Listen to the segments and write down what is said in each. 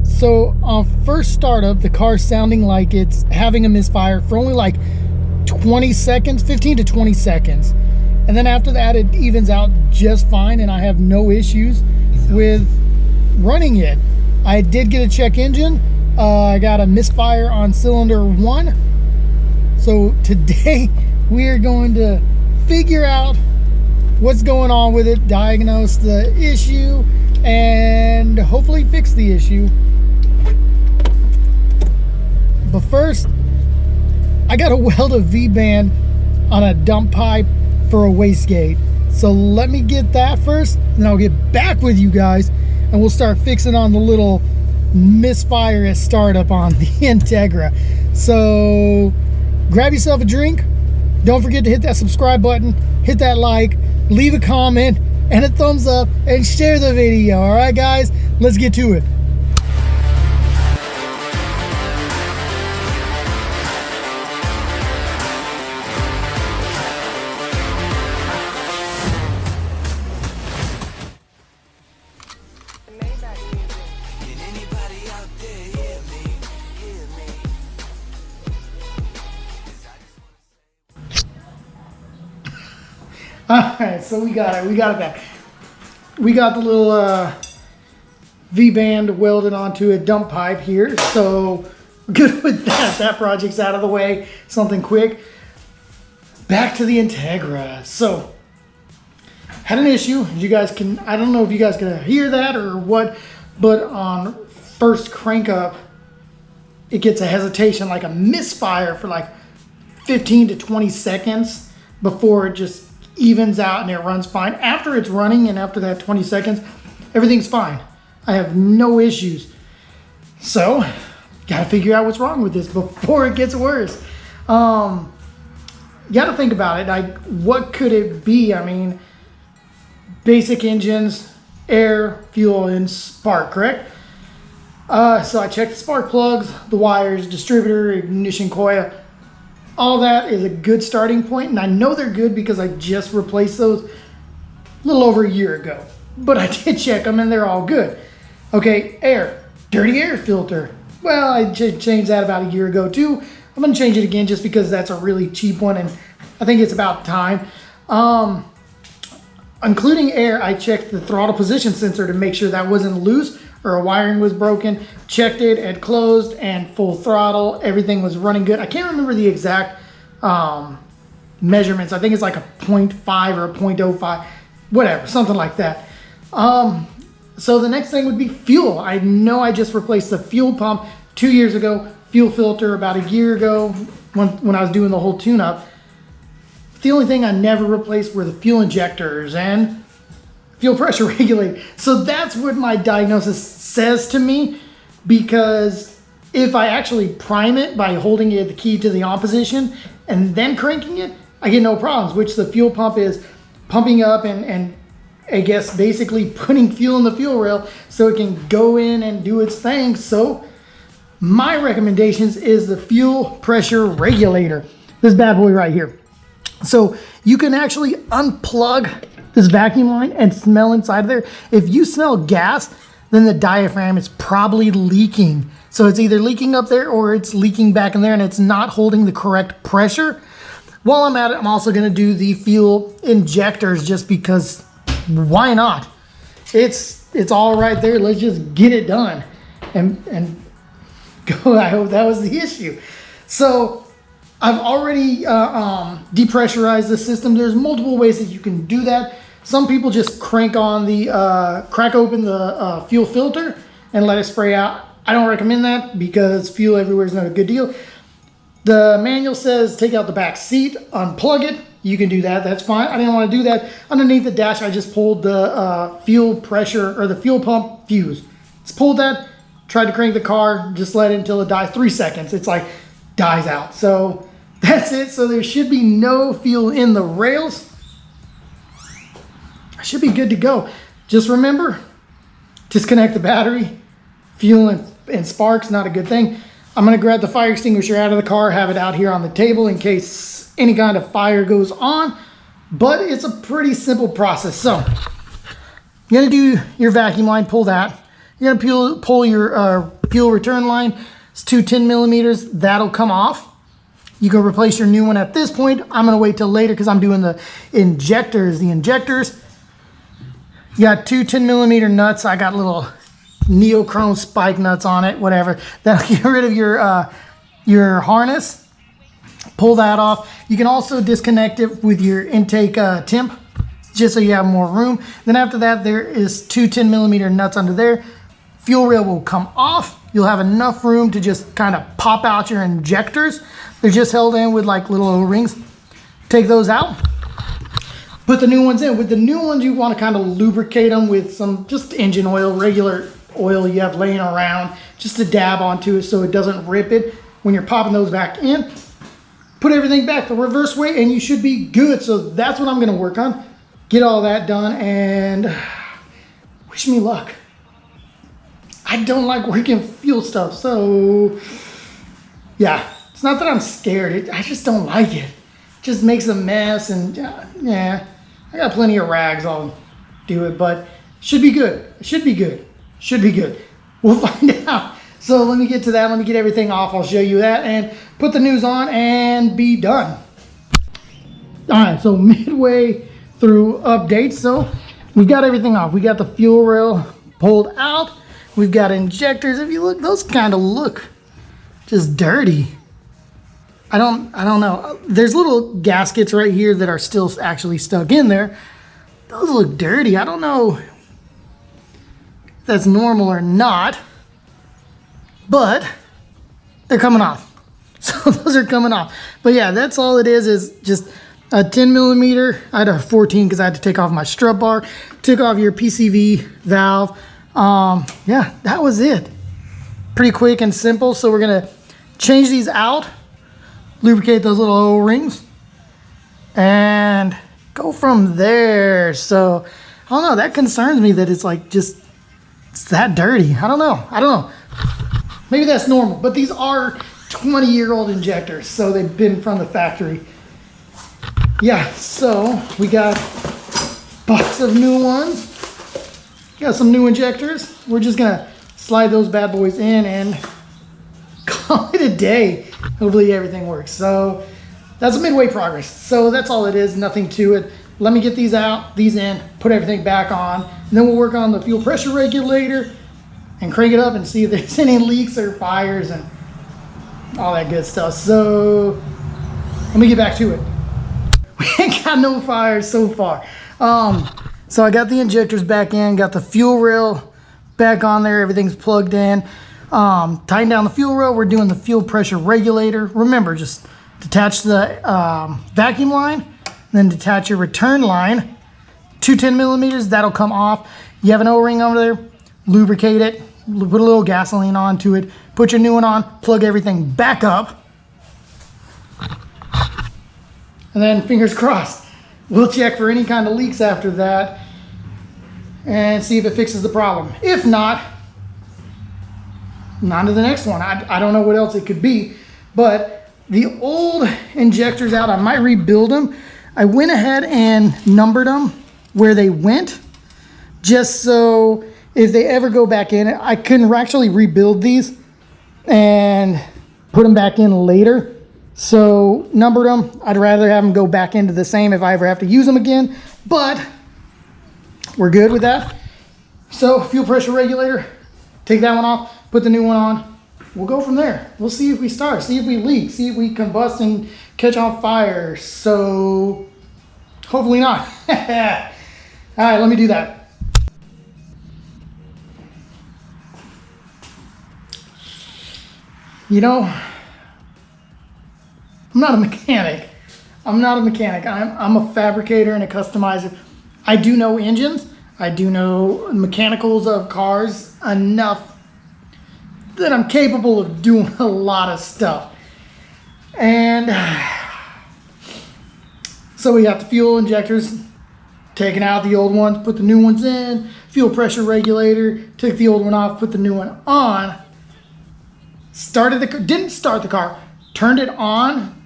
So on first startup, the car's sounding like it's having a misfire for only like 20 seconds, 15 to 20 seconds. And then after that, it evens out just fine, and I have no issues with running it. I did get a check engine. I got a misfire on cylinder 1. So today we are going to figure out what's going on with it, diagnose the issue, and hopefully fix the issue. But first, I got to weld a V-band on a dump pipe for a wastegate. So let me get that first, and I'll get back with you guys, and we'll start fixing on the little misfire at startup on the Integra. So grab yourself a drink. Don't forget to hit that subscribe button, hit that like, leave a comment, and a thumbs up, and share the video. All right, guys, let's get to it. Alright, so we got it back. We got the little V-band welded onto a dump pipe here, so good with that. That project's out of the way, something quick. Back to the Integra. So, had an issue. You guys can, I don't know if you guys can hear that or what, but on first crank up, it gets a hesitation, like a misfire for like 15 to 20 seconds before it just evens out and it runs fine. After it's running and after that 20 seconds, everything's fine. I have no issues. So, gotta figure out what's wrong with this before it gets worse. You gotta think about it. Like, what could it be? I mean, basic engines, air, fuel, and spark, correct? So I checked the spark plugs, the wires, distributor, ignition coil. All that is a good starting point, and I know they're good because I just replaced those a little over a year ago. But I did check them, and they're all good. Okay, air, dirty air filter. Well, I changed that about a year ago too. I'm gonna change it again just because that's a really cheap one, and I think it's about time. Including air, I checked the throttle position sensor to make sure that wasn't loose or a wiring was broken. Checked it, it closed, and full throttle. Everything was running good. I can't remember the exact measurements. I think it's like a 0.5 or a 0.05, whatever, something like that. So the next thing would be fuel. I know I just replaced the fuel pump 2 years ago, fuel filter about a year ago when I was doing the whole tune-up. The only thing I never replaced were the fuel injectors and fuel pressure regulator. So that's what my diagnosis says to me, because if I actually prime it by holding the key to the on position and then cranking it, I get no problems, which the fuel pump is pumping up and I guess basically putting fuel in the fuel rail so it can go in and do its thing. So my recommendations is the fuel pressure regulator, this bad boy right here. So you can actually unplug this vacuum line and smell inside of there. If you smell gas, then the diaphragm is probably leaking. So it's either leaking up there or it's leaking back in there and it's not holding the correct pressure. While I'm at it, I'm also gonna do the fuel injectors just because why not? It's all right there. Let's just get it done and go. I hope that was the issue. So I've already depressurized the system. There's multiple ways that you can do that. Some people just crank on the, crack open the fuel filter and let it spray out. I don't recommend that because fuel everywhere is not a good deal. The manual says take out the back seat, unplug it. You can do that, that's fine. I didn't want to do that. Underneath the dash, I just pulled the fuel pressure or the fuel pump fuse. Just pulled that, tried to crank the car, just let it until it dies. 3 seconds, it's like dies out. So that's it. So there should be no fuel in the rails. I should be good to go. Just remember, disconnect the battery. Fuel and sparks, not a good thing. I'm gonna grab the fire extinguisher out of the car, have it out here on the table in case any kind of fire goes on, but it's a pretty simple process. So You're gonna do your vacuum line, pull that. You're gonna pull your fuel return line. It's 2 10 millimeters. That'll come off. You can replace your new one at this point. I'm gonna wait till later because I'm doing the injectors. The injectors, you got 2 10 millimeter nuts. I got little neochrome spike nuts on it, whatever. That'll get rid of your harness. Pull that off. You can also disconnect it with your intake temp, just so you have more room. Then after that, there is 2 10 millimeter nuts under there. Fuel rail will come off. You'll have enough room to just kind of pop out your injectors. They're just held in with like little O-rings. Take those out. Put the new ones in. With the new ones, you want to kind of lubricate them with some just engine oil, regular oil you have laying around, just to dab onto it so it doesn't rip it. When you're popping those back in, put everything back the reverse way and you should be good. So that's what I'm going to work on. Get all that done and wish me luck. I don't like working fuel stuff, so yeah. It's not that I'm scared, I just don't like it. It just makes a mess and yeah, I got plenty of rags, I'll do it, but should be good. It should be good. Should be good. We'll find out. So let me get to that. Let me get everything off. I'll show you that and put the news on and be done. All right, so midway through updates. So we've got everything off. We got the fuel rail pulled out. We've got injectors. If you look, those kind of look just dirty. I don't know. There's little gaskets right here that are still actually stuck in there. Those look dirty. I don't know if that's normal or not, but they're coming off. So those are coming off. But yeah, that's all it is just a 10 millimeter. I had a 14 because I had to take off my strut bar. Took off your PCV valve. Yeah, that was it. Pretty quick and simple. So we're gonna change these out, lubricate those little O-rings, and go from there. So I don't know, that concerns me that it's like just it's that dirty. I don't know. Maybe that's normal, but these are 20-year-old injectors, so they've been from the factory. Yeah, so we got a box of new ones. Got some new injectors. We're just gonna slide those bad boys in and call it a day. Hopefully everything works. So that's a midway progress. So that's all it is, nothing to it. Let me get these out, these in, put everything back on, and then we'll work on the fuel pressure regulator and crank it up and see if there's any leaks or fires and all that good stuff. So let me get back to it. We ain't got no fires so far. So I got the injectors back in, got the fuel rail back on there, everything's plugged in. Tighten down the fuel rail, we're doing the fuel pressure regulator. Remember, just detach the vacuum line, then detach your return line. 2 10 millimeters, that'll come off. You have an O-ring over there, lubricate it, put a little gasoline onto it, put your new one on, plug everything back up. And then fingers crossed. We'll check for any kind of leaks after that and see if it fixes the problem. If not, on to the next one. I don't know what else it could be, but the old injectors out, I might rebuild them. I went ahead and numbered them where they went, just so if they ever go back in, I can actually rebuild these and put them back in later. So numbered them. I'd rather have them go back into the same if I ever have to use them again, but we're good with that. So fuel pressure regulator, take that one off, put the new one on. We'll go from there. We'll see if we start, see if we leak, see if we combust and catch on fire. So hopefully not. All right, let me do that. You know, I'm not a mechanic. I'm a fabricator and a customizer. I do know engines. I do know mechanicals of cars enough that I'm capable of doing a lot of stuff. And so we got the fuel injectors, taking out the old ones, put the new ones in, fuel pressure regulator, took the old one off, put the new one on, didn't start the car, turned it on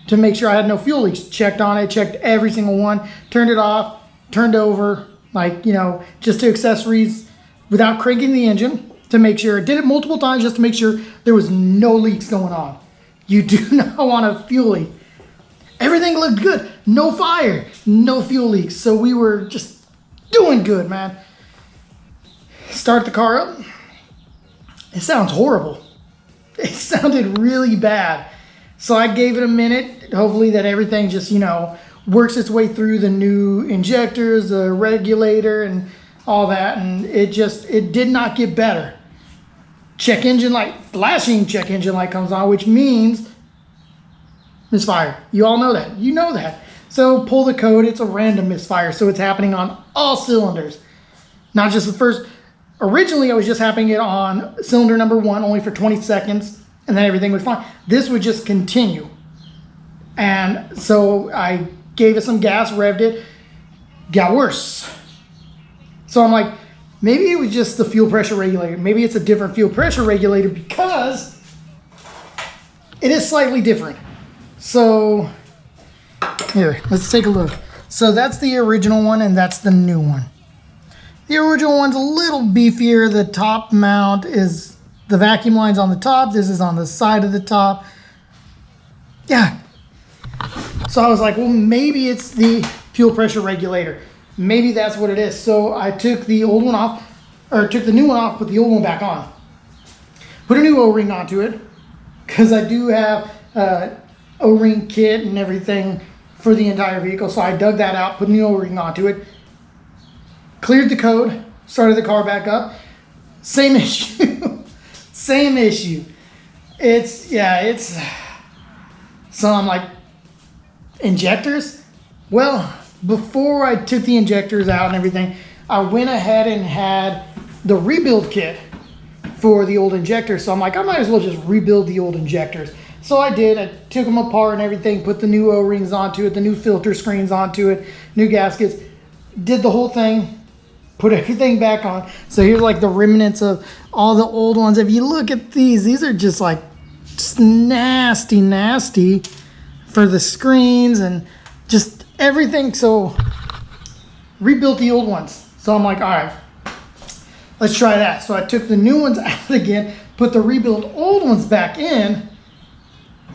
to make sure I had no fuel leaks, checked on it, checked every single one, turned it off, turned over, like, just to accessories without cranking the engine to make sure. Did it multiple times just to make sure there was no leaks going on. You do not want a fuel leak. Everything looked good. No fire, no fuel leaks. So we were just doing good, man. Start the car up. It sounds horrible. It sounded really bad. So I gave it a minute. Hopefully that everything just, works its way through the new injectors, the regulator, and all that. And it did not get better. Check engine light, flashing check engine light comes on, which means misfire. You all know that. You know that. So pull the code. It's a random misfire. So it's happening on all cylinders. Not just the first. Originally, I was just having it on cylinder number 1 only for 20 seconds. And then everything was fine. This would just continue. And so I gave it some gas, revved it. Got worse. So I'm like, maybe it was just the fuel pressure regulator. Maybe it's a different fuel pressure regulator because it is slightly different. So here, let's take a look. So that's the original one and that's the new one. The original one's a little beefier. The top mount is, the vacuum line's on the top. This is on the side of the top. Yeah. So I was like, well, maybe it's the fuel pressure regulator. Maybe that's what it is. So I took the old one off, or took the new one off, put the old one back on. Put a new O-ring onto it, because I do have O-ring kit and everything for the entire vehicle. So I dug that out, put a new O-ring onto it, cleared the code, started the car back up. Same issue. Same issue. It's so I'm like, injectors? Well, before I took the injectors out and everything, I went ahead and had the rebuild kit for the old injectors. So I'm like, I might as well just rebuild the old injectors. So I did. I took them apart and everything, put the new O-rings onto it, the new filter screens onto it, new gaskets, did the whole thing, put everything back on. So here's like the remnants of all the old ones. If you look at these are just like just nasty for the screens and just everything. So rebuilt the old ones. So I'm like, all right, let's try that. So I took the new ones out again, put the rebuilt old ones back in.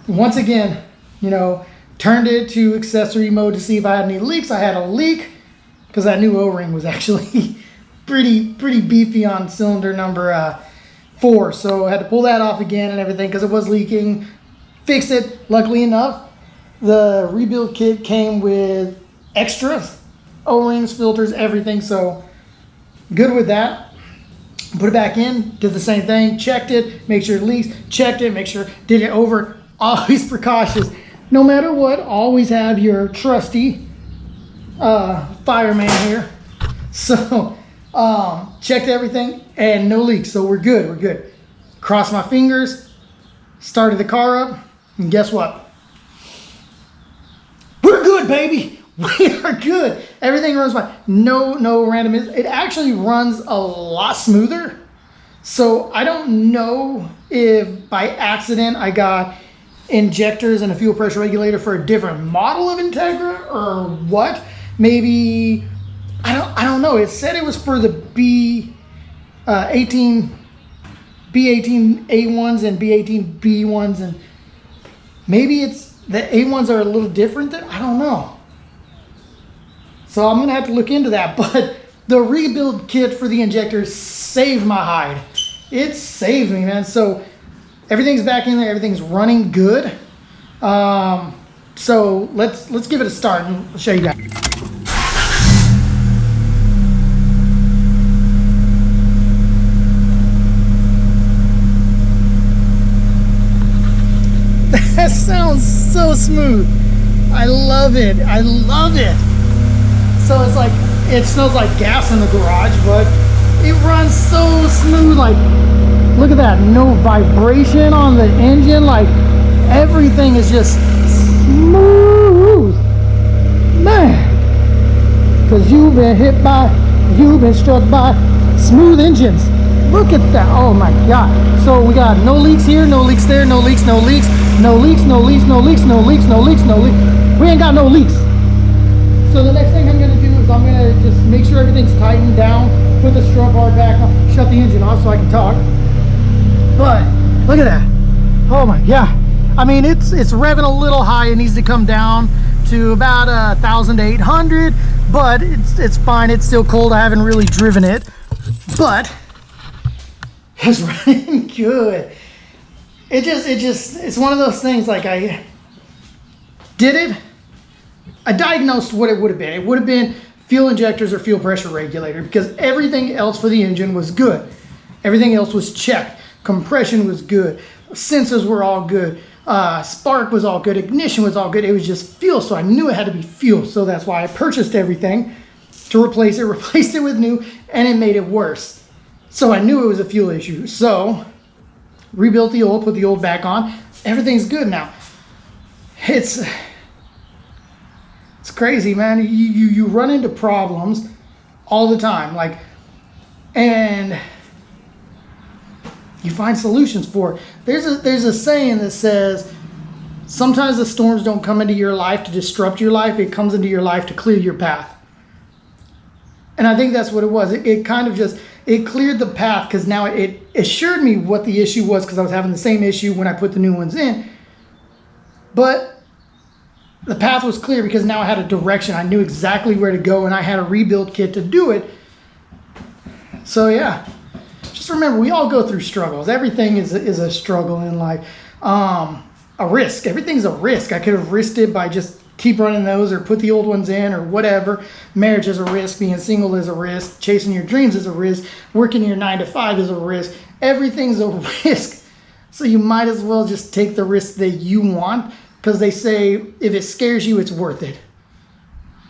Once again, turned it to accessory mode to see if I had any leaks. I had a leak because that new O-ring was actually pretty beefy on cylinder number 4. So I had to pull that off again and everything because it was leaking. Fixed it. Luckily enough, the rebuild kit came with extra O-rings, filters, everything. So good with that. Put it back in, did the same thing, checked it, make sure it leaks, checked it, make sure, did it over. Always precautious. No matter what, always have your trusty fireman here. So checked everything and no leaks. So we're good. Crossed my fingers, started the car up, and guess what? We're good, baby. We are good. Everything runs fine. No random. It actually runs a lot smoother. So I don't know if by accident I got injectors and a fuel pressure regulator for a different model of Integra or what. Maybe I don't know. It said it was for the B18A1s and B18B1s, and maybe it's the A1s are a little different than, I don't know. So I'm gonna have to look into that. But the rebuild kit for the injectors saved my hide. It saved me, man. So everything's back in there. Everything's running good. So let's give it a start and I'll show you guys. That sounds so smooth. I love it. So it's like, it smells like gas in the garage, but it runs so smooth. Like, look at that, no vibration on the engine. Like, everything is just smooth, man. Because you've been struck by smooth engines. Look at that, oh my God. So we got no leaks here, no leaks there, no leaks. We ain't got no leaks. So the next thing I'm gonna do is I'm gonna just make sure everything's tightened down, put the strut bar back on, shut the engine off so I can talk. But look at that. Oh my, yeah. I mean, it's revving a little high. It needs to come down to about 1,800, but it's fine. It's still cold. I haven't really driven it, but it's running good. It's one of those things, like I did it. I diagnosed what it would have been. It would have been fuel injectors or fuel pressure regulator, because everything else for the engine was good. Everything else was checked. Compression was good. Sensors were all good. Spark was all good. Ignition was all good. It was just fuel, so I knew it had to be fuel. So that's why I purchased everything to replace it, replaced it with new, and it made it worse. So I knew it was a fuel issue. So rebuilt the old, put the old back on. Everything's good now. It's crazy, man. You run into problems all the time, like, and you find solutions for it. There's a saying that says, sometimes the storms don't come into your life to disrupt your life. It comes into your life to clear your path. And I think that's what it was. It kind of just, it cleared the path, because now it assured me what the issue was, because I was having the same issue when I put the new ones in. But the path was clear because now I had a direction. I knew exactly where to go, and I had a rebuild kit to do it. So yeah, just remember, we all go through struggles. Everything is a struggle in life. A risk. Everything's a risk. I could have risked it by just keep running those or put the old ones in or whatever. Marriage is a risk. Being single is a risk. Chasing your dreams is a risk. Working your 9 to 5 is a risk. Everything's a risk. So you might as well just take the risk that you want, because they say if it scares you, it's worth it.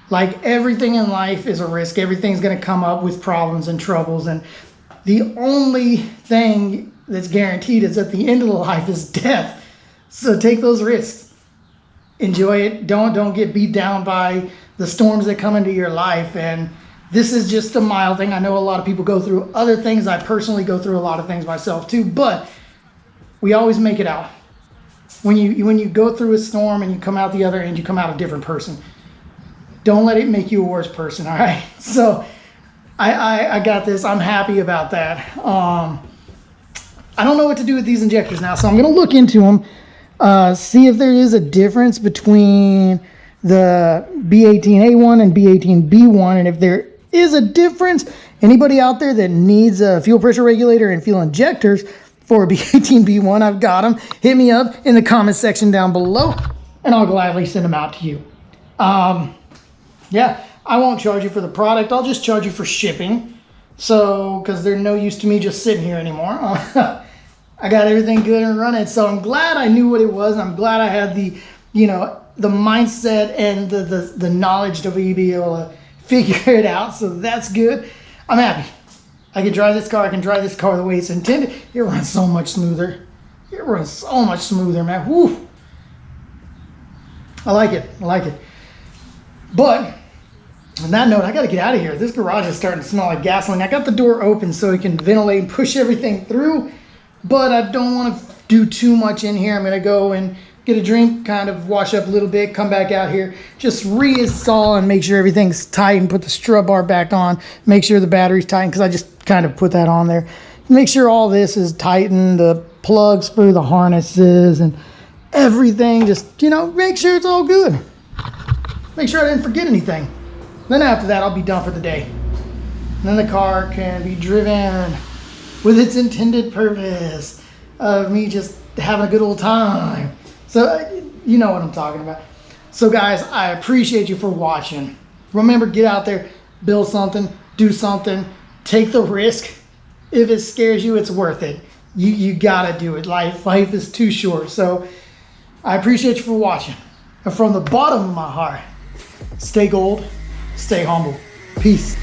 Like, everything in life is a risk. Everything's going to come up with problems and troubles. And the only thing that's guaranteed is at the end of the life is death. So take those risks. Enjoy it. Don't get beat down by the storms that come into your life. And this is just a mild thing. I know a lot of people go through other things. I personally go through a lot of things myself too, but we always make it out. When you go through a storm and you come out the other end, you come out a different person. Don't let it make you a worse person, all right? So I got this. I'm happy about that. I don't know what to do with these injectors now, so I'm going to look into them, see if there is a difference between the B18A1 and B18B1, and if there is a difference, anybody out there that needs a fuel pressure regulator and fuel injectors for a B18B1, I've got them. Hit me up in the comment section down below, and I'll gladly send them out to you. Yeah, I won't charge you for the product. I'll just charge you for shipping. So, because they're no use to me just sitting here anymore. I got everything good and running. So I'm glad I knew what it was. I'm glad I had the, the mindset and the knowledge to be able to figure it out. So that's good. I'm happy. I can drive this car. I can drive this car the way it's intended. It runs so much smoother. It runs so much smoother, man. Woo. I like it. I like it. But on that note, I got to get out of here. This garage is starting to smell like gasoline. I got the door open so it can ventilate and push everything through, but I don't want to do too much in here. I'm going to go and get a drink, kind of wash up a little bit, come back out here, just reinstall and make sure everything's tight and put the strut bar back on, make sure the battery's tight, because I just kind of put that on there. Make sure all this is tightened, the plugs for the harnesses and everything. Just, make sure it's all good. Make sure I didn't forget anything. Then after that, I'll be done for the day. And then the car can be driven with its intended purpose of me just having a good old time. So you know what I'm talking about. So guys, I appreciate you for watching. Remember, get out there, build something, do something, take the risk. If it scares you, it's worth it. You gotta do it. Life is too short. So I appreciate you for watching. And from the bottom of my heart, stay gold, stay humble. Peace.